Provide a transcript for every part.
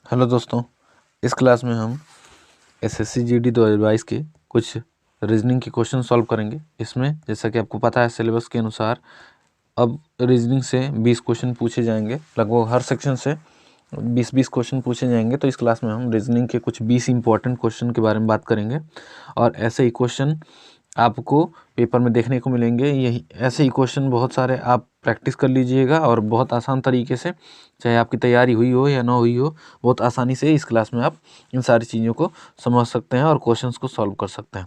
Hello दोस्तों, इस class में हम एसएससी जीडी 2022 के कुछ रीजनिंग के क्वेश्चन सॉल्व करेंगे। इसमें जैसा कि आपको पता है सिलेबस के अनुसार अब रीजनिंग से 20 क्वेश्चन पूछे जाएंगे। लगभग हर सेक्शन से 20-20 क्वेश्चन पूछे जाएंगे। तो इस क्लास में हम रीजनिंग के कुछ 20 इंपॉर्टेंट क्वेश्चन के बारे में बात करेंगे और ऐसे ही क्वेश्चन आपको पेपर में देखने को मिलेंगे। यही ऐसे ही क्वेश्चन बहुत सारे आप प्रैक्टिस कर लीजिएगा और बहुत आसान तरीके से, चाहे आपकी तैयारी हुई हो या ना हुई हो, बहुत आसानी से इस क्लास में आप इन सारी चीज़ों को समझ सकते हैं और क्वेश्चंस को सॉल्व कर सकते हैं।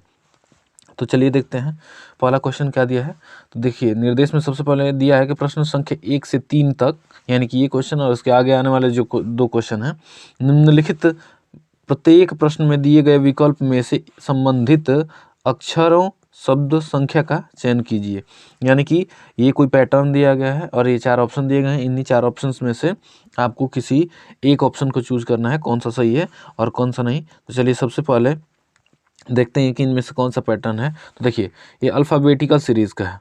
तो चलिए देखते हैं पहला क्वेश्चन क्या दिया है। तो देखिए निर्देश में सबसे पहले दिया है कि प्रश्न संख्या 1 से 3 तक, यानी कि ये क्वेश्चन और उसके आगे आने वाले जो दो क्वेश्चन हैं, निम्नलिखित प्रत्येक प्रश्न में दिए गए विकल्प में से संबंधित अक्षरों शब्द संख्या का चयन कीजिए। यानी कि ये कोई पैटर्न दिया गया है और ये 4 ऑप्शन दिए गए हैं। इन्हीं 4 ऑप्शंस में से आपको किसी एक ऑप्शन को चूज करना है, कौन सा सही है और कौन सा नहीं। तो चलिए सबसे पहले देखते हैं कि इनमें से कौन सा पैटर्न है। तो देखिए ये अल्फ़ाबेटिकल सीरीज़ का है,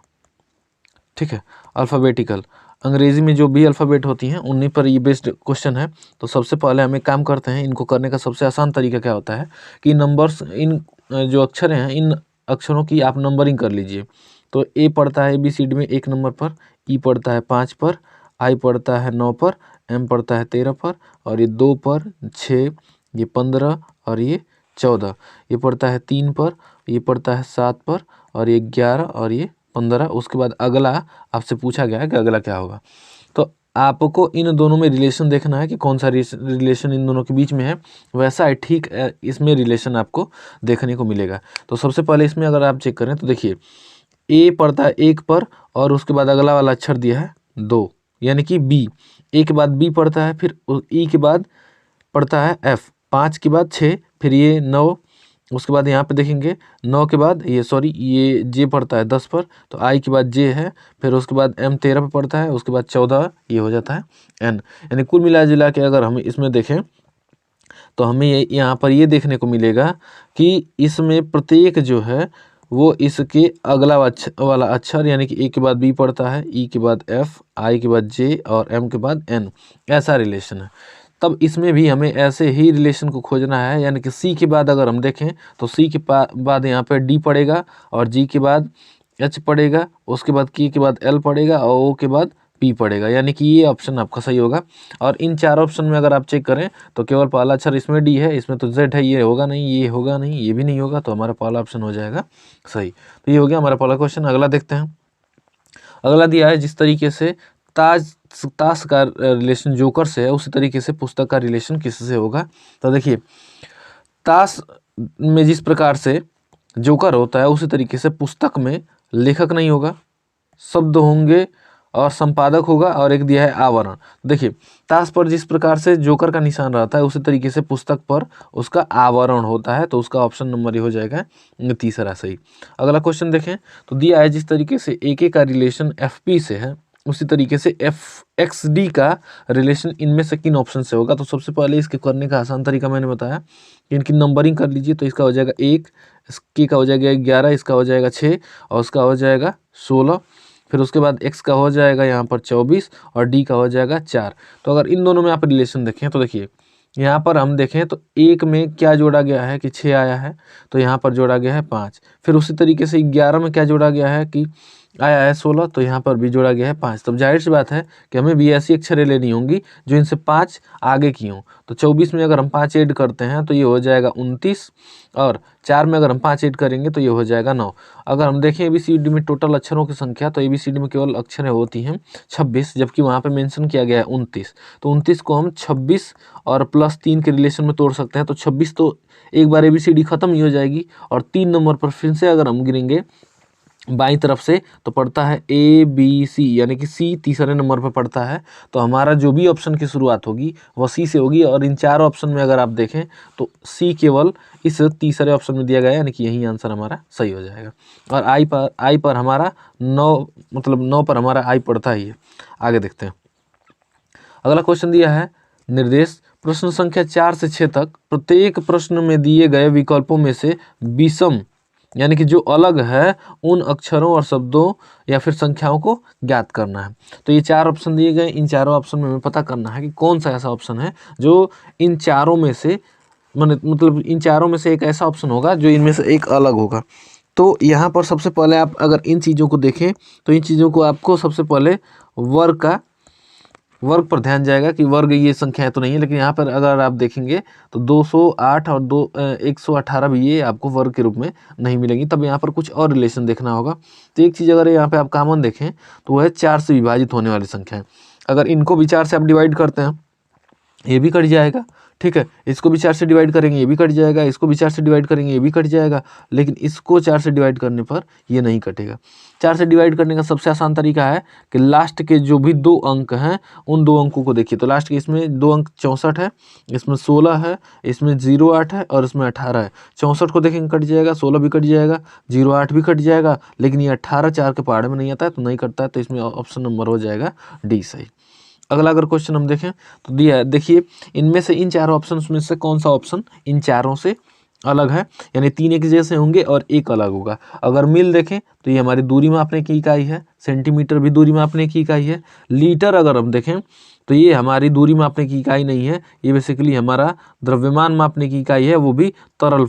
ठीक है। अल्फ़ाबेटिकल अंग्रेजी में जो भी अल्फ़ाबेट होती हैं उन्हीं पर ये बेस्ड क्वेश्चन है। तो सबसे पहले हम एक काम करते हैं, इनको करने का सबसे आसान तरीका क्या होता है कि नंबर्स, इन जो अक्षर हैं इन अक्षरों की आप नंबरिंग कर लीजिए। तो ए पड़ता है ABCD में 1 नंबर पर, ई पड़ता है 5 पर, आई पड़ता है 9 पर, एम पड़ता है 13 पर, और ये 2 पर, 6, ये 15 और ये 14, ये पड़ता है 3 पर, ये पड़ता है 7 पर, और ये 11 और ये 15। उसके बाद अगला आपसे पूछा गया है कि अगला क्या होगा। तो आपको इन दोनों में रिलेशन देखना है कि कौन सा रिलेशन इन दोनों के बीच में है। वैसा है ठीक इसमें रिलेशन आपको देखने को मिलेगा। तो सबसे पहले इसमें अगर आप चेक करें तो देखिए ए पड़ता है 1 पर और उसके बाद अगला वाला अक्षर दिया है 2, यानी कि बी। ए के बाद बी पड़ता है, फिर ई के बाद पड़ता है एफ, 5 के बाद 6, फिर ये 9, उसके बाद यहाँ पे देखेंगे 9 के बाद ये जे पड़ता है 10 पर, तो आई के बाद जे है, फिर उसके बाद एम 13 पर पड़ता है, उसके बाद 14 ये हो जाता है एन। यानी कुल मिला जुला के अगर हम इसमें देखें तो हमें यहाँ पर ये देखने को मिलेगा कि इसमें प्रत्येक जो है वो इसके अगला वाला अक्षर, यानी कि ए के बाद बी पड़ता है, ई के बाद एफ, आई के बाद जे और एम के बाद एन, ऐसा रिलेशन है। तब इसमें भी हमें ऐसे ही रिलेशन को खोजना है। यानी कि सी के बाद अगर हम देखें तो सी के बाद यहाँ पे डी पड़ेगा और जी के बाद एच पड़ेगा, उसके बाद के बाद एल पड़ेगा और ओ के बाद पी पड़ेगा। यानी कि ये ऑप्शन आपका सही होगा। और इन 4 ऑप्शन में अगर आप चेक करें तो केवल पहला अक्षर इसमें डी है, इसमें तो जेड है, ये होगा नहीं, ये होगा नहीं, ये भी नहीं होगा, तो हमारा पहला ऑप्शन हो जाएगा सही। तो ये हो गया हमारा पहला क्वेश्चन। अगला देखते हैं। अगला दिया है जिस तरीके से ताश का रिलेशन जोकर से है उसी तरीके से पुस्तक का रिलेशन किससे होगा। तो देखिए ताश में जिस प्रकार से जोकर होता है उसी तरीके से पुस्तक में लेखक नहीं होगा, शब्द होंगे और संपादक होगा, और एक दिया है आवरण। देखिए ताश पर जिस प्रकार से जोकर का निशान रहता है उसी तरीके से पुस्तक पर उसका आवरण होता है, तो उसका ऑप्शन नंबर ये हो जाएगा तीसरा सही। अगला क्वेश्चन देखें तो दिया है जिस तरीके से AK का रिलेशन FP से है उसी तरीके से FXD का रिलेशन इनमें से किन ऑप्शन से होगा। तो सबसे पहले इसके करने का आसान तरीका मैंने बताया कि इनकी नंबरिंग कर लीजिए। तो इसका हो जाएगा 1, इसकी का हो जाएगा 11, इसका हो जाएगा 6 और उसका हो जाएगा 16, फिर उसके बाद x का हो जाएगा यहाँ पर 24 और d का हो जाएगा 4। तो अगर इन दोनों में आप रिलेशन देखें तो देखिए यहाँ पर हम देखें तो 1 में क्या जोड़ा गया है कि 6 आया है, तो यहाँ पर जोड़ा गया है 5। फिर उसी तरीके से 11 में क्या जोड़ा गया है कि आया है 16, तो यहाँ पर भी जोड़ा गया है 5। तब जाहिर सी बात है कि हमें भी ऐसी अक्षरें लेनी होंगी जो इनसे 5 आगे की हों। तो 24 में अगर हम 5 ऐड करते हैं तो ये हो जाएगा 29, और 4 में अगर हम 5 ऐड करेंगे तो ये हो जाएगा 9। अगर हम देखें ABCD में टोटल अक्षरों की संख्या तो ABCD में केवल अक्षरें होती हैं 26, जबकि वहाँ पर मेंशन किया गया है 29। तो 29 को हम 26 और प्लस 3 के रिलेशन में तोड़ सकते हैं। तो 26 तो एक बार ABCD खत्म ही हो जाएगी, और 3 नंबर पर फिर से अगर हम गिरेंगे बाईं तरफ से तो पड़ता है ABC, यानी कि C तीसरे नंबर पर पड़ता है। तो हमारा जो भी ऑप्शन की शुरुआत होगी वह C से होगी, और इन 4 ऑप्शन में अगर आप देखें तो C केवल इस तीसरे ऑप्शन में दिया गया है, यानी कि यही आंसर हमारा सही हो जाएगा। और I पर हमारा 9, मतलब 9 पर हमारा I पड़ता ही है। आगे देखते हैं। अगला क्वेश्चन दिया है निर्देश प्रश्न संख्या 4 से 6 तक प्रत्येक प्रश्न में दिए गए विकल्पों में से विषम यानी कि जो अलग है उन अक्षरों और शब्दों या फिर संख्याओं को ज्ञात करना है। तो ये 4 ऑप्शन दिए गए, इन चारों ऑप्शन में हमें पता करना है कि कौन सा ऐसा ऑप्शन है जो इन चारों में से मतलब इन चारों में से एक ऐसा ऑप्शन होगा जो इनमें से एक अलग होगा। तो यहाँ पर सबसे पहले आप अगर इन चीज़ों को देखें तो इन चीज़ों को आपको सबसे पहले वर्ग पर ध्यान जाएगा कि वर्ग ये संख्याएं तो नहीं है, लेकिन यहाँ पर अगर आप देखेंगे तो 208 और 118 भी ये आपको वर्ग के रूप में नहीं मिलेंगी। तब यहाँ पर कुछ और रिलेशन देखना होगा। तो एक चीज़ अगर यहाँ पे आप कॉमन देखें तो वह है 4 से विभाजित होने वाली संख्याएं। अगर इनको भी 4 से आप डिवाइड करते हैं ये भी कट जाएगा, ठीक है। इसको भी 4 से डिवाइड करेंगे ये भी कट जाएगा, इसको भी 4 से डिवाइड करेंगे ये भी कट जाएगा, लेकिन इसको 4 से डिवाइड करने पर ये नहीं कटेगा। 4 से डिवाइड करने का सबसे आसान तरीका है कि लास्ट के जो भी 2 अंक हैं उन 2 अंकों को देखिए। तो लास्ट के इसमें 2 अंक 64 है, इसमें 16 है, इसमें 08 है और इसमें 18 है। 64 को देखेंगे कट जाएगा, 16 भी कट जाएगा, 08 भी कट जाएगा, लेकिन ये 18 4 के पहाड़े में नहीं आता है तो नहीं कटता है। तो इसमें ऑप्शन नंबर हो जाएगा डी सही। अगला अगर क्वेश्चन हम देखें तो दिया है, देखिए इनमें से इन चारों ऑप्शंस में से कौन सा ऑप्शन इन चारों से अलग है, यानी 3 एक जैसे होंगे और एक अलग होगा। अगर मील देखें तो ये हमारी दूरी मापने की इकाई है, सेंटीमीटर भी दूरी मापने की इकाई है। लीटर अगर हम देखें तो ये हमारी दूरी मापने की इकाई नहीं है, ये बेसिकली हमारा द्रव्यमान मापने की इकाई है, वो भी तरल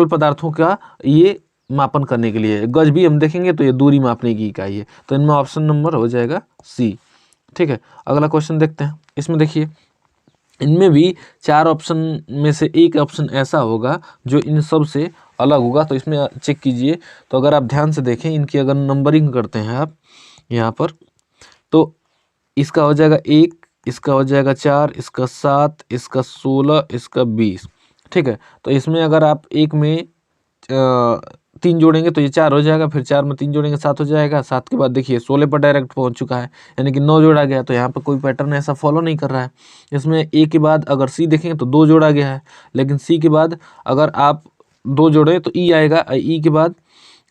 पदार्थों का ये मापन करने के लिए। गज भी हम देखेंगे तो ये दूरी मापने की इकाई है। तो इनमें ऑप्शन नंबर हो जाएगा सी, ठीक है। अगला क्वेश्चन देखते हैं। इसमें देखिए इनमें भी 4 ऑप्शन में से एक ऑप्शन ऐसा होगा जो इन सब से अलग होगा। तो इसमें चेक कीजिए, तो अगर आप ध्यान से देखें इनकी अगर नंबरिंग करते हैं आप यहाँ पर, तो इसका हो जाएगा 1, इसका हो जाएगा 4, इसका 7, इसका 16, इसका 20, ठीक है। तो इसमें अगर आप एक में 3 जोड़ेंगे तो ये 4 हो जाएगा, फिर 4 में 3 जोड़ेंगे 7 हो जाएगा, 7 के बाद देखिए 16 पर डायरेक्ट पहुंच चुका है, यानी कि 9 जोड़ा गया। तो यहाँ पर कोई पैटर्न ऐसा फॉलो नहीं कर रहा है। इसमें ए के बाद अगर सी देखेंगे तो 2 जोड़ा गया है, लेकिन सी के बाद अगर आप 2 जोड़े तो ई आएगा, ई के बाद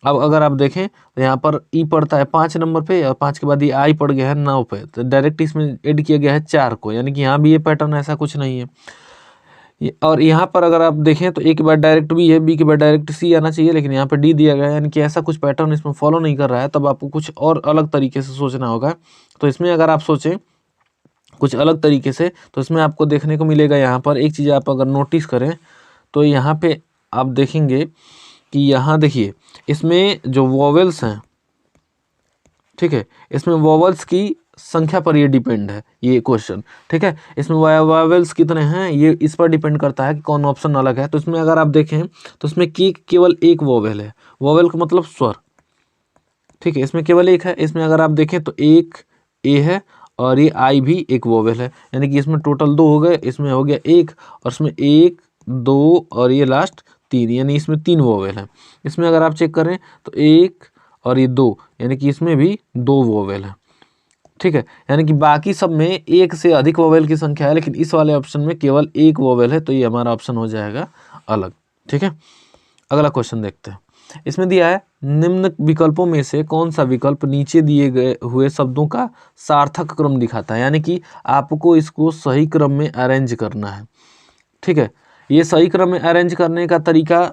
अब अगर आप देखें तो यहाँ पर ई पड़ता है 5 नंबर पे और 5 के बाद ये आई पड़ गया है 9 पे। तो डायरेक्ट इसमें ऐड किया गया है 4 को, यानी कि यहाँ भी ये पैटर्न ऐसा कुछ नहीं है। और यहाँ पर अगर आप देखें तो ए के बाद डायरेक्ट बी है, बी के बाद डायरेक्ट सी आना चाहिए, लेकिन यहाँ पे डी दिया गया है, यानी कि ऐसा कुछ पैटर्न इसमें फॉलो नहीं कर रहा है। तब आपको कुछ और अलग तरीके से सोचना होगा। तो इसमें अगर आप सोचें कुछ अलग तरीके से तो इसमें आपको देखने को मिलेगा, यहाँ पर एक चीज़ आप अगर नोटिस करें तो यहाँ पे आप देखेंगे कि यहाँ देखिए इसमें जो वोवेल्स हैं, ठीक है, इसमें वोवेल्स की संख्या पर ये डिपेंड है ये क्वेश्चन, ठीक है। इसमें वोवेल्स कितने हैं ये इस पर डिपेंड करता है कि कौन ऑप्शन अलग है। तो इसमें अगर आप देखें तो इसमें केवल एक वोवेल है, वोवेल का मतलब स्वर, ठीक है, इसमें केवल एक है। इसमें अगर आप देखें तो एक ए है और ये आई भी एक वोवेल है, यानी कि इसमें टोटल 2 हो गए, इसमें हो गया 1 और इसमें 1 2 और ये लास्ट 3, यानी इसमें 3 वोवेल है। इसमें अगर आप चेक करें तो 1 और ये 2, यानी कि इसमें भी 2 वोवेल है, ठीक है। यानी कि बाकी सब में एक से अधिक वोवेल की संख्या है, लेकिन इस वाले ऑप्शन में केवल एक वोवेल है। तो ये हमारा ऑप्शन हो जाएगा अलग, ठीक है। अगला क्वेश्चन देखते हैं। इसमें दिया है निम्न विकल्पों में से कौन सा विकल्प नीचे दिए गए हुए शब्दों का सार्थक क्रम दिखाता है, यानी कि आपको इसको सही क्रम में अरेंज करना है, ठीक है। ये सही क्रम में अरेंज करने का तरीका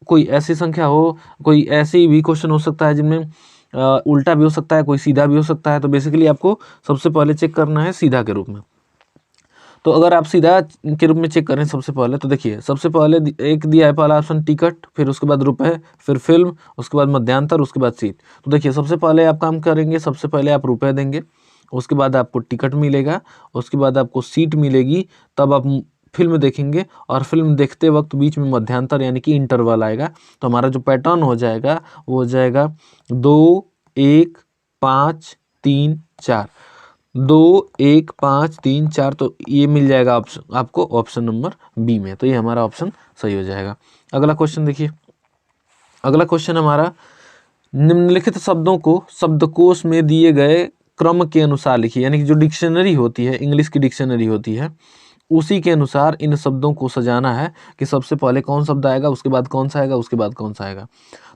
कोई ऐसी संख्या हो, कोई ऐसी भी क्वेश्चन हो सकता है जिनमें उल्टा भी हो सकता है, कोई सीधा भी हो सकता है। तो बेसिकली आपको सबसे पहले चेक करना है सीधा के रूप में। तो अगर आप सीधा के रूप में चेक करें सबसे पहले तो देखिए सबसे पहले एक दिया है पहला ऑप्शन टिकट, फिर उसके बाद रुपए, फिर फिल्म, उसके बाद मध्यांतर, उसके बाद सीट। तो देखिए सबसे पहले आप काम करेंगे, सबसे पहले आप रुपए देंगे, उसके बाद आपको टिकट मिलेगा, उसके बाद आपको सीट मिलेगी, तब आप फिल्म देखेंगे और फिल्म देखते वक्त बीच में मध्यांतर यानी कि इंटरवल आएगा। तो हमारा जो पैटर्न हो जाएगा वो हो जाएगा 2 1 5 3 4, 2 1 5 3 4। तो ये मिल जाएगा आपको ऑप्शन नंबर बी में। तो ये हमारा ऑप्शन सही हो जाएगा। अगला क्वेश्चन देखिए, अगला क्वेश्चन हमारा निम्नलिखित शब्दों को शब्दकोश में दिए गए क्रम के अनुसार लिखिए, यानी कि जो डिक्शनरी होती है, इंग्लिश की डिक्शनरी होती है, उसी के अनुसार इन शब्दों को सजाना है कि सबसे पहले कौन शब्द आएगा, उसके बाद कौन सा आएगा, उसके बाद कौन सा आएगा।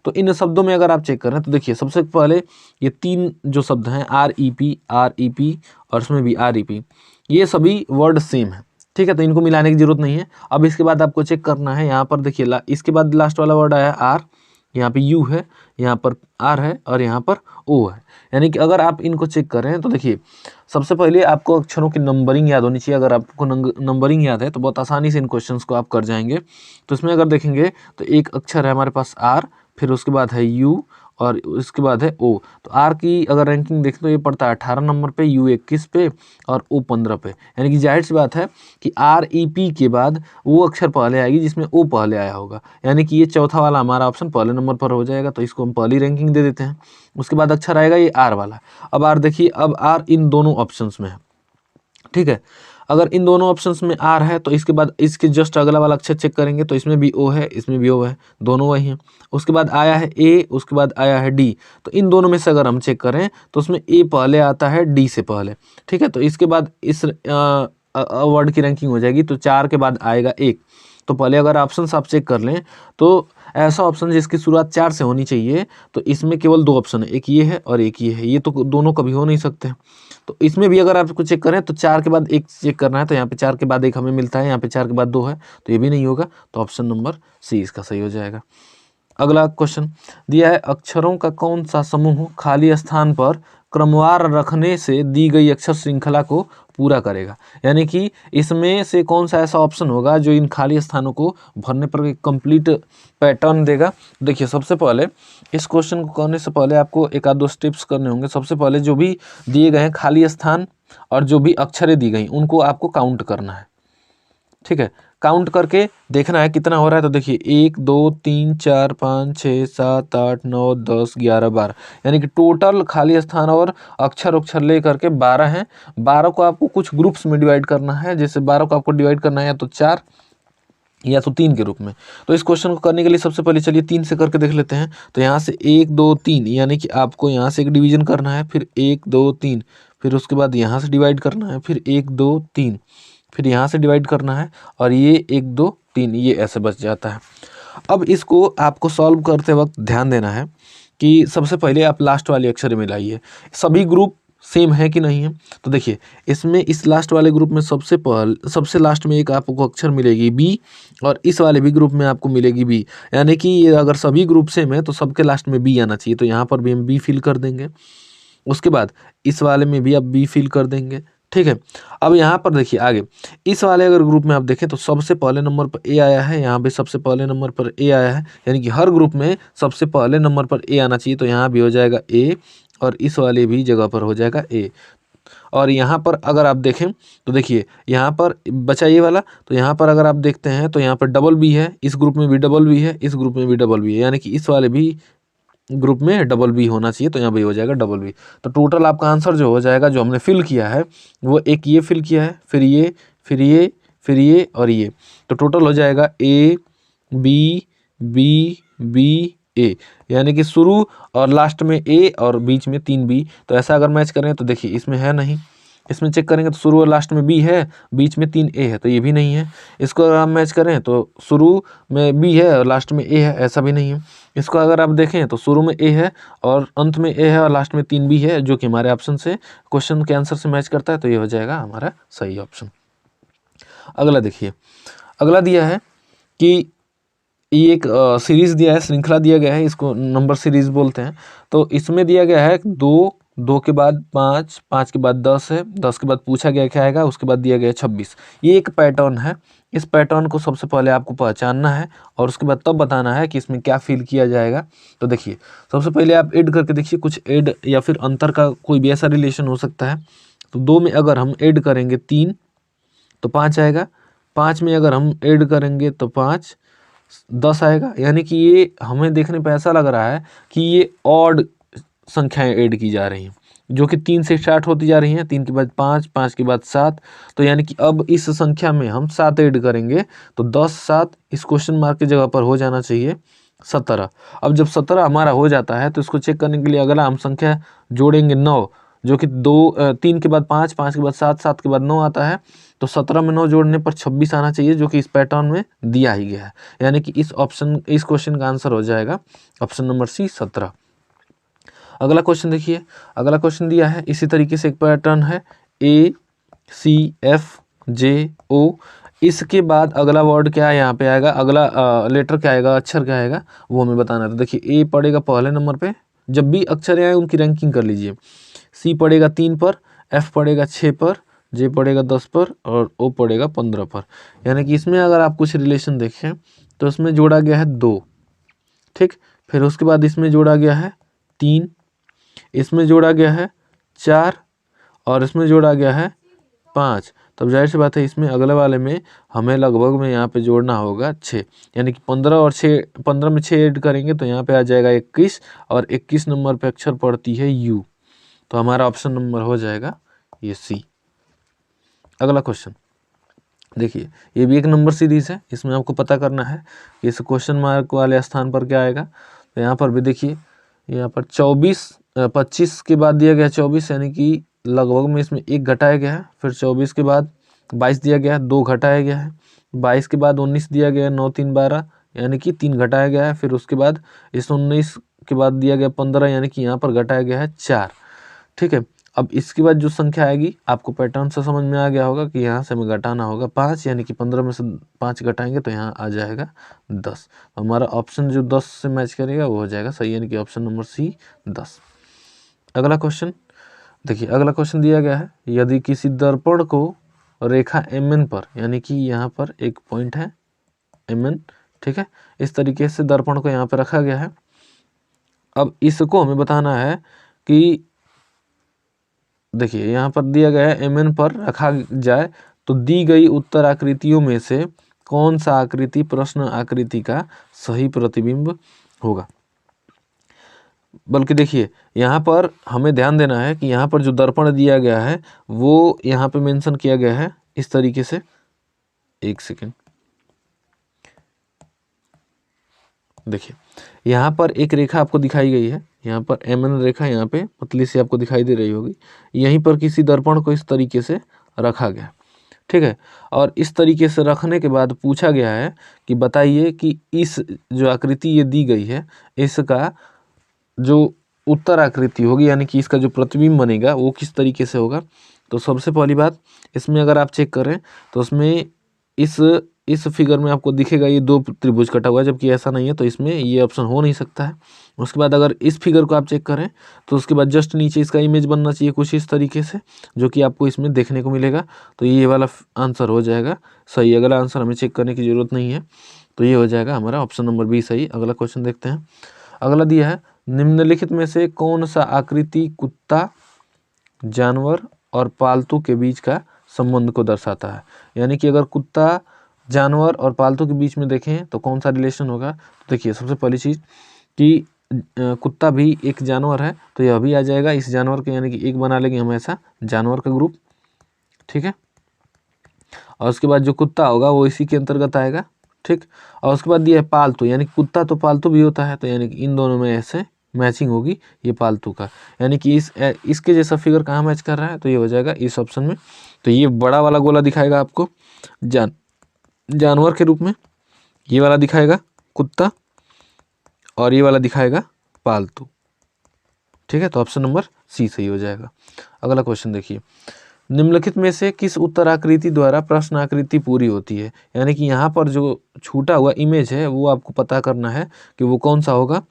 तो इन शब्दों में अगर आप चेक करें तो देखिए सबसे पहले ये 3 जो शब्द हैं REP और इसमें भी REP, ये सभी वर्ड सेम है, ठीक है, तो इनको मिलाने की जरूरत नहीं है। अब इसके बाद आपको चेक करना है, यहाँ पर देखिए इसके बाद लास्ट वाला वर्ड आया आर, यहाँ पे यू है, यहाँ पर आर है और यहाँ पर ओ है। यानी कि अगर आप इनको चेक करें तो देखिए सबसे पहले आपको अक्षरों की नंबरिंग याद होनी चाहिए। अगर आपको नंबरिंग याद है तो बहुत आसानी से इन क्वेश्चंस को आप कर जाएंगे। तो इसमें अगर देखेंगे तो एक अक्षर है हमारे पास आर, फिर उसके बाद है यू और उसके बाद है ओ। तो आर की अगर रैंकिंग देखें तो ये पड़ता है 18 नंबर पे, यू 21 पे और ओ 15 पे। यानी कि जाहिर सी बात है कि आर ई पी के बाद वो अक्षर पहले आएगी जिसमें ओ पहले आया होगा। यानी कि ये चौथा वाला हमारा ऑप्शन पहले नंबर पर हो जाएगा, तो इसको हम पहली रैंकिंग दे देते हैं। उसके बाद अक्षर आएगा ये आर वाला। अब आर देखिए, अब आर इन दोनों ऑप्शंस में है, ठीक है। अगर इन दोनों ऑप्शंस में आर है तो इसके बाद इसके जस्ट अगला वाला अक्षर चेक करेंगे तो इसमें भी ओ है, इसमें भी ओ है, दोनों वही हैं। उसके बाद आया है ए, उसके बाद आया है डी। तो इन दोनों में से अगर हम चेक करें तो उसमें ए पहले आता है डी से पहले, ठीक है। तो इसके बाद इस वर्ड की रैंकिंग हो जाएगी, तो 4 के बाद आएगा 1। तो पहले अगर ऑप्शन आप चेक कर लें तो ऐसा ऑप्शन जिसकी शुरुआत 4 से होनी चाहिए, तो इसमें केवल 2 ऑप्शन है, एक ये है और एक ये है। ये तो दोनों कभी हो नहीं सकते। तो इसमें भी अगर आपको चेक करें तो 4 के बाद 1 चेक करना है, तो यहाँ पे 4 के बाद 1 हमें मिलता है, यहाँ पे 4 के बाद 2 है, तो ये भी नहीं होगा। तो ऑप्शन नंबर सी इसका सही हो जाएगा। अगला क्वेश्चन दिया है, अक्षरों का कौन सा समूह खाली स्थान पर क्रमवार रखने से दी गई अक्षर श्रृंखला को पूरा करेगा। यानी कि इसमें से कौन सा ऐसा ऑप्शन होगा जो इन खाली स्थानों को भरने पर एक कंप्लीट पैटर्न देगा। देखिए सबसे पहले इस क्वेश्चन को करने से पहले आपको एक आध दो स्टेप्स करने होंगे। सबसे पहले जो भी दिए गए हैं खाली स्थान और जो भी अक्षरें दी गई उनको आपको काउंट करना है, ठीक है। काउंट करके देखना है कितना हो रहा है। तो देखिए 1 2 3 4 5 6 7 8 9 10 11 12, यानी कि टोटल खाली स्थान और अक्षर ले करके 12 हैं। 12 को आपको कुछ ग्रुप्स में डिवाइड करना है। जैसे 12 को आपको डिवाइड करना है या तो 4 या तो 3 के रूप में। तो इस क्वेश्चन को करने के लिए सबसे पहले चलिए 3 से करके देख लेते हैं। तो यहाँ से 1 2 3, यानी कि आपको यहाँ से एक डिवीजन करना है, फिर 1 2 3, फिर उसके बाद यहाँ से डिवाइड करना है, फिर 1 2 3, फिर यहाँ से डिवाइड करना है और ये 1 2 3, ये ऐसे बच जाता है। अब इसको आपको सॉल्व करते वक्त ध्यान देना है कि सबसे पहले आप लास्ट वाले अक्षर मिलाइए, सभी ग्रुप सेम है कि नहीं है। तो देखिए इसमें इस लास्ट वाले ग्रुप में सबसे लास्ट में एक आपको अक्षर मिलेगी बी, और इस वाले भी ग्रुप में आपको मिलेगी बी। यानी कि ये अगर सभी ग्रुप सेम है तो सबके लास्ट में बी आना चाहिए। तो यहाँ पर भी हम बी फिल कर देंगे। उसके बाद इस वाले में भी आप बी फिल कर देंगे, ठीक है। अब यहाँ पर देखिए आगे इस वाले अगर ग्रुप में आप देखें तो सबसे पहले नंबर पर ए आया है, यहाँ पे सबसे पहले नंबर पर ए आया है, यानी कि हर ग्रुप में सबसे पहले नंबर पर ए आना चाहिए। तो यहाँ भी हो जाएगा ए और इस वाले भी जगह पर हो जाएगा ए। और यहाँ पर अगर आप देखें तो देखिए यहाँ पर बचा ये वाला, तो यहाँ पर अगर आप देखते हैं तो यहाँ पर डबल बी है, इस ग्रुप में भी डबल बी है, इस ग्रुप में भी डबल बी है, यानी कि इस वाले भी ग्रुप में डबल बी होना चाहिए। तो यहाँ भी हो जाएगा डबल बी। तो टोटल आपका आंसर जो हो जाएगा, जो हमने फिल किया है वो एक ये फिल किया है, फिर ये फिर ये फिर ये और ये, तो टोटल हो जाएगा ए बी बी बी ए, यानी कि शुरू और लास्ट में ए और बीच में 3 बी। तो ऐसा अगर मैच करें तो देखिए इसमें है नहीं, इसमें चेक करेंगे तो शुरू और लास्ट में बी है, बीच में 3 ए है, तो ये भी नहीं है। इसको अगर हम मैच करें तो शुरू में बी है और लास्ट में ए है, ऐसा भी नहीं है। इसको अगर आप देखें तो शुरू में ए है और अंत में ए है और लास्ट में 3 बी है, जो कि हमारे ऑप्शन से क्वेश्चन के आंसर से मैच करता है। तो ये हो जाएगा हमारा सही ऑप्शन। अगला देखिए, अगला दिया है कि ये एक सीरीज दिया है, श्रृंखला दिया गया है, इसको नंबर सीरीज बोलते हैं। तो इसमें दिया गया है 2, 2 के बाद 5, 5 के बाद 10 है, 10 के बाद पूछा गया क्या आएगा, उसके बाद दिया गया है 26। ये एक पैटर्न है। इस पैटर्न को सबसे पहले आपको पहचानना है और उसके बाद तब बताना है कि इसमें क्या फिल किया जाएगा। तो देखिए सबसे पहले आप ऐड करके देखिए, कुछ ऐड या फिर अंतर का कोई भी ऐसा रिलेशन हो सकता है। तो 2 में अगर हम ऐड करेंगे 3 तो 5 आएगा, 5 में अगर हम ऐड करेंगे तो 5 10 आएगा। यानी कि ये हमें देखने पर ऐसा लग रहा है कि ये ऑड संख्याएं ऐड की जा रही हैं, जो कि 3 से स्टार्ट होती जा रही हैं, 3 के बाद 5, 5 के बाद 7। तो यानी कि अब इस संख्या में हम 7 ऐड करेंगे तो 10 7 इस क्वेश्चन मार्क की जगह पर हो जाना चाहिए 17। अब जब 17 हमारा हो जाता है तो इसको चेक करने के लिए अगला हम संख्या जोड़ेंगे 9, जो कि 3 के बाद 5, 5 के बाद 7, 7 के बाद 9 आता है। तो 17 में 9 जोड़ने पर 26 आना चाहिए, जो कि इस पैटर्न में दिया ही गया है। यानी कि इस क्वेश्चन का आंसर हो जाएगा ऑप्शन नंबर सी 17। अगला क्वेश्चन देखिए, अगला क्वेश्चन दिया है इसी तरीके से एक पैटर्न है A C F JO। इसके बाद अगला वर्ड क्या है यहाँ पे आएगा, अगला लेटर क्या आएगा, अक्षर क्या आएगा, वो हमें बताना है। तो देखिए A पड़ेगा पहले नंबर पे, जब भी अक्षर आए उनकी रैंकिंग कर लीजिए। C पड़ेगा 3 पर, F पड़ेगा 6 पर, J पड़ेगा 10 पर और O पड़ेगा 15 पर। यानी कि इसमें अगर आप कुछ रिलेशन देखें तो इसमें जोड़ा गया है 2, ठीक। फिर उसके बाद इसमें जोड़ा गया है 3, इसमें जोड़ा गया है 4 और इसमें जोड़ा गया है 5। तब जाहिर सी बात है इसमें अगले वाले में हमें लगभग में यहाँ पे जोड़ना होगा 6, यानी कि 15 और 6, 15 में 6 ऐड करेंगे तो यहाँ पे आ जाएगा 21 और 21 नंबर पे अक्षर पड़ती है U। तो हमारा ऑप्शन नंबर हो जाएगा ये C। अगला क्वेश्चन देखिए, ये भी एक नंबर सीरीज है, इसमें आपको पता करना है कि इस क्वेश्चन मार्क वाले स्थान पर क्या आएगा। तो यहाँ पर भी देखिए, यहाँ पर 25 के बाद दिया गया 24, यानी कि लगभग में इसमें 1 घटाया गया है। फिर 24 के बाद 22 दिया गया है, 2 घटाया गया है। 22 के बाद 19 दिया गया है, 9 3 12, यानी कि 3 घटाया गया है। फिर उसके बाद इस 19 के बाद दिया गया 15, यानी कि यहाँ पर घटाया गया है 4, ठीक है। अब इसके बाद जो संख्या आएगी आपको पैटर्न से समझ में आ गया होगा कि यहाँ से हमें घटाना होगा 5, यानी कि 15 में से 5 घटाएंगे तो यहाँ आ जाएगा 10। तो हमारा ऑप्शन जो 10 से मैच करेगा वो हो जाएगा सही, यानी कि ऑप्शन नंबर C 10। अगला क्वेश्चन देखिए, अगला क्वेश्चन दिया गया है, यदि किसी दर्पण को रेखा MN पर, यानी कि यहाँ पर एक पॉइंट है MN, ठीक है, इस तरीके से दर्पण को यहाँ पर रखा गया है। अब इसको हमें बताना है कि देखिए यहाँ पर दिया गया है MN पर रखा जाए तो दी गई उत्तर आकृतियों में से कौन सा आकृति प्रश्न आकृति का सही प्रतिबिंब होगा। बल्कि देखिए यहाँ पर हमें ध्यान देना है कि यहाँ पर जो दर्पण दिया गया है वो यहाँ पे मेंशन किया गया है इस तरीके से। एक सेकेंड, देखिए यहाँ पर एक रेखा आपको दिखाई गई है, यहाँ पर MN रेखा यहाँ पे पतली सी आपको दिखाई दे रही होगी। यहीं पर किसी दर्पण को इस तरीके से रखा गया, ठीक है। और इस तरीके से रखने के बाद पूछा गया है कि बताइए कि इस जो आकृति ये दी गई है इसका जो उत्तर आकृति होगी, यानी कि इसका जो प्रतिबिंब बनेगा वो किस तरीके से होगा। तो सबसे पहली बात इसमें अगर आप चेक करें तो उसमें इस फिगर में आपको दिखेगा ये 2 त्रिभुज कटा हुआ है, जबकि ऐसा नहीं है, तो इसमें ये ऑप्शन हो नहीं सकता है। उसके बाद अगर इस फिगर को आप चेक करें तो उसके बाद जस्ट नीचे इसका इमेज बनना चाहिए कुछ इस तरीके से, जो कि आपको इसमें देखने को मिलेगा। तो ये वाला आंसर हो जाएगा सही। अगला आंसर हमें चेक करने की जरूरत नहीं है, तो ये हो जाएगा हमारा ऑप्शन नंबर B सही। अगला क्वेश्चन देखते हैं। अगला दिया है, निम्नलिखित में से कौन सा आकृति कुत्ता, जानवर और पालतू के बीच का संबंध को दर्शाता है। यानी कि अगर कुत्ता, जानवर और पालतू के बीच में देखें तो कौन सा रिलेशन होगा। तो देखिए सबसे पहली चीज़ कि कुत्ता भी एक जानवर है, तो यह भी आ जाएगा इस जानवर के, यानी कि एक बना लेंगे हम ऐसा जानवर का ग्रुप, ठीक है। और उसके बाद जो कुत्ता होगा वो इसी के अंतर्गत आएगा, ठीक। और उसके बाद दिया है पालतू, यानी कुत्ता तो पालतू भी होता है, तो यानी कि इन दोनों में ऐसे मैचिंग होगी ये पालतू का, यानी कि इसके जैसा फिगर कहाँ मैच कर रहा है, तो ये हो जाएगा इस ऑप्शन में। तो ये बड़ा वाला गोला दिखाएगा आपको जानवर के रूप में, ये वाला दिखाएगा कुत्ता और ये वाला दिखाएगा पालतू, ठीक है। तो ऑप्शन नंबर C सही हो जाएगा। अगला क्वेश्चन देखिए, निम्नलिखित में से किस उत्तर आकृति द्वारा प्रश्न आकृति पूरी होती है। यानी कि यहाँ पर जो छूटा हुआ इमेज है वो आपको पता करना है कि वो कौन सा होगा।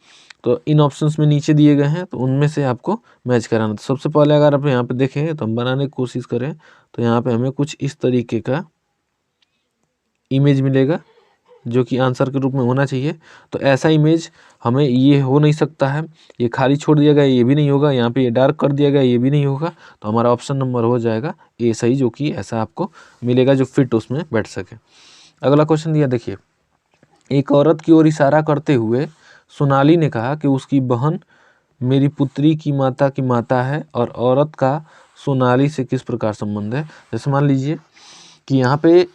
तो इन ऑप्शंस में नीचे दिए गए हैं तो उनमें से आपको मैच कराना। तो सबसे पहले अगर आप यहाँ पे देखें तो हम बनाने की कोशिश करें तो यहाँ पे हमें कुछ इस तरीके का इमेज मिलेगा जो कि आंसर के रूप में होना चाहिए। तो ऐसा इमेज हमें ये हो नहीं सकता है, ये खाली छोड़ दिया गया ये भी नहीं होगा, यहाँ पे ये डार्क कर दिया गया ये भी नहीं होगा। तो हमारा ऑप्शन नंबर हो जाएगा A सही, जो कि ऐसा आपको मिलेगा जो फिट उसमें बैठ सके। अगला क्वेश्चन दिया देखिए, एक औरत की ओर इशारा करते हुए सोनाली ने कहा कि उसकी बहन मेरी पुत्री की माता है और औरत का सोनाली से किस प्रकार संबंध है। जैसे मान लीजिए कि यहाँ पे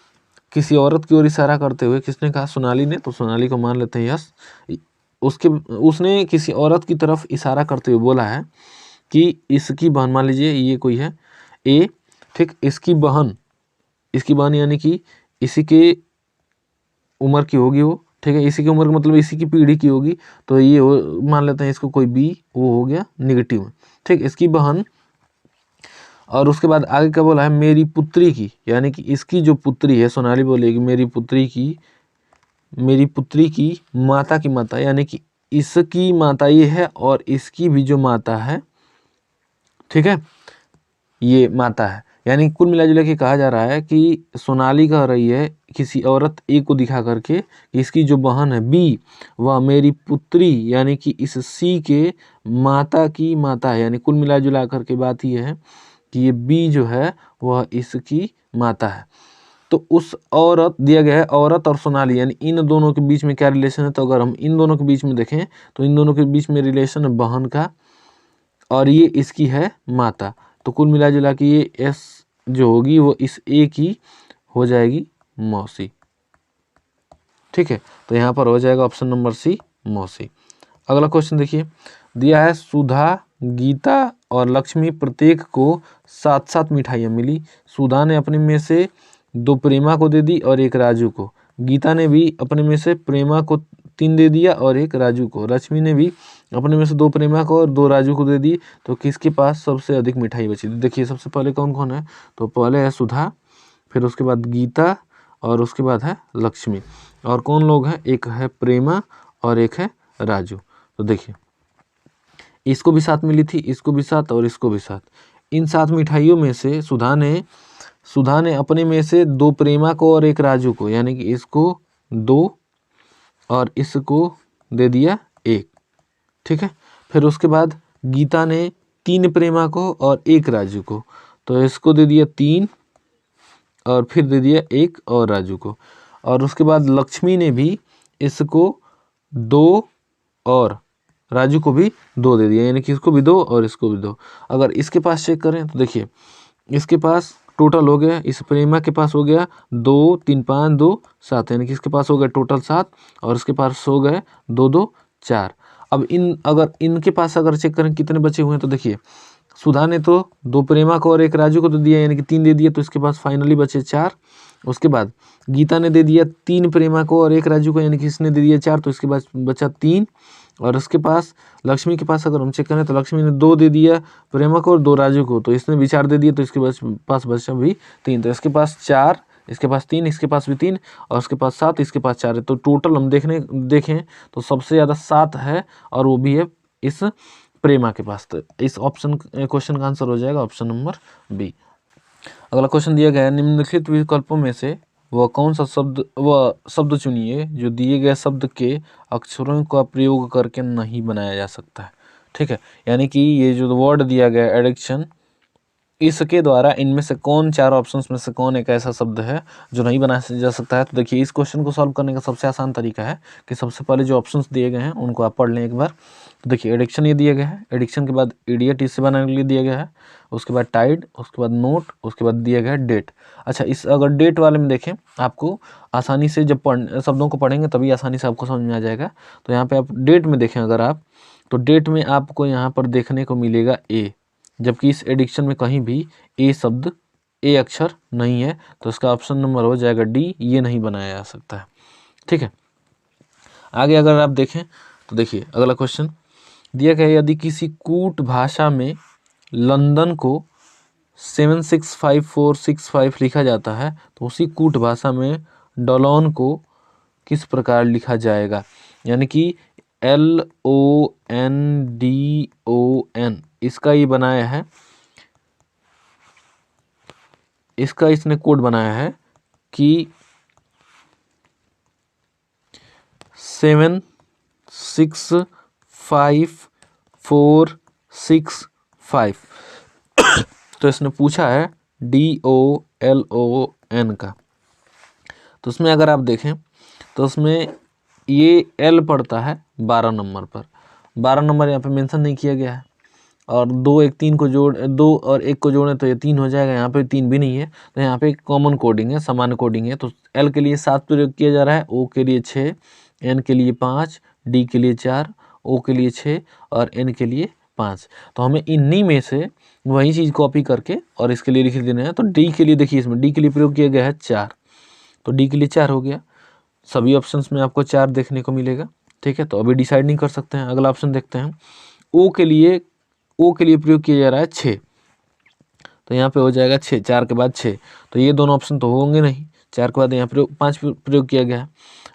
किसी औरत की ओर इशारा करते हुए किसने कहा, सोनाली ने, तो सोनाली को मान लेते हैं यस। उसने किसी औरत की तरफ इशारा करते हुए बोला है कि इसकी बहन, मान लीजिए ये कोई है A, ठीक, इसकी बहन यानी कि इसी के उम्र की होगी वो, ठीक है, इसी की उम्र का मतलब इसी की पीढ़ी की होगी, तो ये मान लेते हैं इसको कोई B, वो हो गया निगेटिव, ठीक। इसकी बहन और उसके बाद आगे क्या बोला है, मेरी पुत्री की, यानी कि इसकी जो पुत्री है, सोनाली बोलेगी मेरी पुत्री की माता की माता, यानी कि इसकी माता ये है और इसकी भी जो माता है, ठीक है, ये माता है। यानी कुल मिला जुला के कहा जा रहा है कि सोनाली कह रही है किसी औरत ए को दिखा करके कि इसकी जो बहन है बी, वह मेरी पुत्री यानी कि इस सी के माता की माता है। यानी कुल मिला जुला करके बात ये है कि ये बी जो है वह इसकी माता है। तो उस औरत दिया गया है, औरत और सोनाली, यानी इन दोनों के बीच में क्या रिलेशन है, तो अगर हम इन दोनों के बीच में देखें तो इन दोनों के बीच में रिलेशन है बहन का, और ये इसकी है माता। तो कुल मिला जुला के ये एस जो होगी वो इस ए की हो जाएगी मौसी। ठीक है, तो यहाँ पर हो जाएगा ऑप्शन नंबर सी मौसी। अगला क्वेश्चन देखिए, दिया है सुधा, गीता और लक्ष्मी प्रत्येक को 7-7 मिठाइयाँ मिली। सुधा ने अपने में से 2 प्रेमा को दे दी और 1 राजू को। गीता ने भी अपने में से प्रेमा को 3 दे दिया और 1 राजू को। लक्ष्मी ने भी अपने में से 2 प्रेमा को और 2 राजू को दे दी। तो किसके पास सबसे अधिक मिठाई बची? देखिए सबसे पहले कौन कौन है, तो पहले है सुधा, फिर उसके बाद गीता और उसके बाद है लक्ष्मी। और कौन लोग हैं, एक है प्रेमा और एक है राजू। तो देखिए इसको भी 7 मिली थी, इसको भी 7 और इसको भी 7। इन 7 मिठाइयों में से सुधा ने अपने में से 2 प्रेमा को और 1 राजू को, यानी कि इसको 2 और इसको दे दिया 1। ठीक है, फिर उसके बाद गीता ने 3 प्रेमा को और 1 राजू को, तो इसको दे दिया 3 और फिर दे दिया 1 और राजू को। और उसके बाद लक्ष्मी ने भी इसको 2 और राजू को भी 2 दे दिया, यानी कि इसको भी 2 और इसको भी 2। अगर इसके पास चेक करें तो देखिए इसके पास टोटल हो गया, इस प्रेमा के पास हो गया 2 3 5 2 7, यानी कि इसके पास हो गया टोटल 7 और इसके पास हो गए 2 2 4। अब अगर इनके पास अगर चेक करें कितने बचे हुए हैं, तो देखिए सुधा ने तो 2 प्रेमा को और 1 राजू को दे दिया, यानी कि 3 दे दिया, तो इसके पास फाइनली बचे 4। उसके बाद गीता ने दे दिया 3 प्रेमा को और 1 राजू को, यानी कि इसने दे दिया 4, तो इसके पास बचा 3। और उसके पास लक्ष्मी के पास अगर हम चेक करें तो लक्ष्मी ने 2 दे दिया प्रेमा को और 2 राजू को, तो इसने भी 4 दे दिया, तो इसके पास बचा भी 3। तो इसके पास 4, इसके पास 3, इसके पास भी 3 और उसके पास 7, इसके पास 4 है। तो टोटल हम देखें तो सबसे ज़्यादा 7 है और वो भी है इस प्रेमा के पास। तो इस क्वेश्चन का आंसर हो जाएगा ऑप्शन नंबर बी। अगला क्वेश्चन दिया गया है, निम्नलिखित विकल्पों में से वह कौन सा शब्द चुनिए जो दिए गए शब्द के अक्षरों का प्रयोग करके नहीं बनाया जा सकता है। ठीक है, यानी कि ये जो वर्ड दिया गया एडिक्शन, इसके द्वारा इनमें से कौन 4 ऑप्शंस में से कौन एक ऐसा शब्द है जो नहीं बनाया जा सकता है। तो देखिए इस क्वेश्चन को सॉल्व करने का सबसे आसान तरीका है कि सबसे पहले जो ऑप्शंस दिए गए हैं उनको आप पढ़ लें एक बार। तो देखिए एडिक्शन ये दिया गया है, एडिक्शन के बाद इडियट इससे बनाने के लिए दिया गया है, उसके बाद टाइड, उसके बाद नोट, उसके बाद दिया गया है डेट। अच्छा, इस अगर डेट वाले में देखें आपको आसानी से जब शब्दों को पढ़ेंगे तभी आसानी से आपको समझ में आ जाएगा। तो यहाँ पे आप डेट में देखें अगर आप, तो डेट में आपको यहाँ पर देखने को मिलेगा ए, जबकि इस एडिक्शन में कहीं भी ए शब्द, ए अक्षर नहीं है। तो इसका ऑप्शन नंबर हो जाएगा डी, ये नहीं बनाया जा सकता है। ठीक है, आगे अगर आप देखें तो देखिए अगला क्वेश्चन दिया गया है, यदि किसी कूट भाषा में लंदन को 765 लिखा जाता है तो उसी कूट भाषा में डॉलोन को किस प्रकार लिखा जाएगा। यानी कि LONDON, इसका ये बनाया है, इसका इसने कोड बनाया है कि 765 तो इसने पूछा है DOLON का। तो उसमें अगर आप देखें तो उसमें ये L पड़ता है 12 नंबर पर, 12 नंबर यहाँ पे मेंशन नहीं किया गया है। और 2 1 3 को जोड़ 2 और 1 को जोड़ें तो ये 3 हो जाएगा, यहाँ पे 3 भी नहीं है, तो यहाँ पे कॉमन कोडिंग है, सामान्य कोडिंग है। तो L के लिए 7 प्रयोग किया जा रहा है, O के लिए 6, N के लिए 5, D के लिए 4, O के लिए 6 और N के लिए 5। तो हमें इन्हीं में से वही चीज़ कॉपी करके और इसके लिए लिख देना है। तो D के लिए देखिए, इसमें D के लिए प्रयोग किया गया है 4, तो D के लिए 4 हो गया। सभी ऑप्शंस में आपको 4 देखने को मिलेगा। ठीक है, तो अभी डिसाइड नहीं कर सकते हैं। अगला ऑप्शन देखते हैं, O के लिए प्रयोग किया जा रहा है 6, तो यहाँ पे हो जाएगा 6, 4 के बाद 6, तो ये दोनों ऑप्शन तो होंगे नहीं। 4 के बाद यहाँ प्रयोग 5 प्रयोग किया गया है,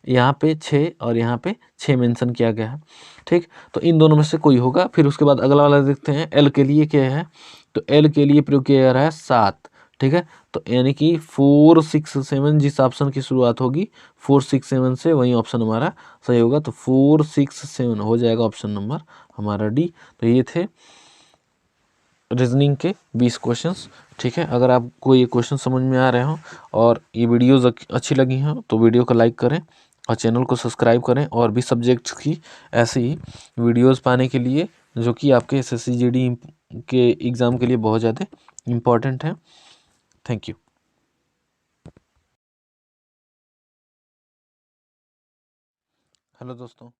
यहाँ पे 6 और यहाँ पे 6 मेंशन किया गया है। ठीक, तो इन दोनों में से कोई होगा। फिर उसके बाद अगला वाला देखते हैं, एल के लिए क्या है, तो एल के लिए प्रयोग किया जा रहा है 7। ठीक है, तो यानी कि 4 6 7 जिस ऑप्शन की शुरुआत होगी 4 6 7 से, वही ऑप्शन हमारा सही होगा। तो 4 6 7 हो जाएगा ऑप्शन नंबर हमारा डी। तो ये थे रीजनिंग के 20 क्वेश्चंस। ठीक है, अगर आपको ये क्वेश्चन समझ में आ रहे हो और ये वीडियोज़ अच्छी लगी हो तो वीडियो को लाइक करें और चैनल को सब्सक्राइब करें। और भी सब्जेक्ट्स की ऐसी ही वीडियोज़ पाने के लिए जो कि आपके एसएससी जीडी के एग्ज़ाम के लिए बहुत ज़्यादा इम्पॉर्टेंट है। Thank you. हेलो दोस्तों।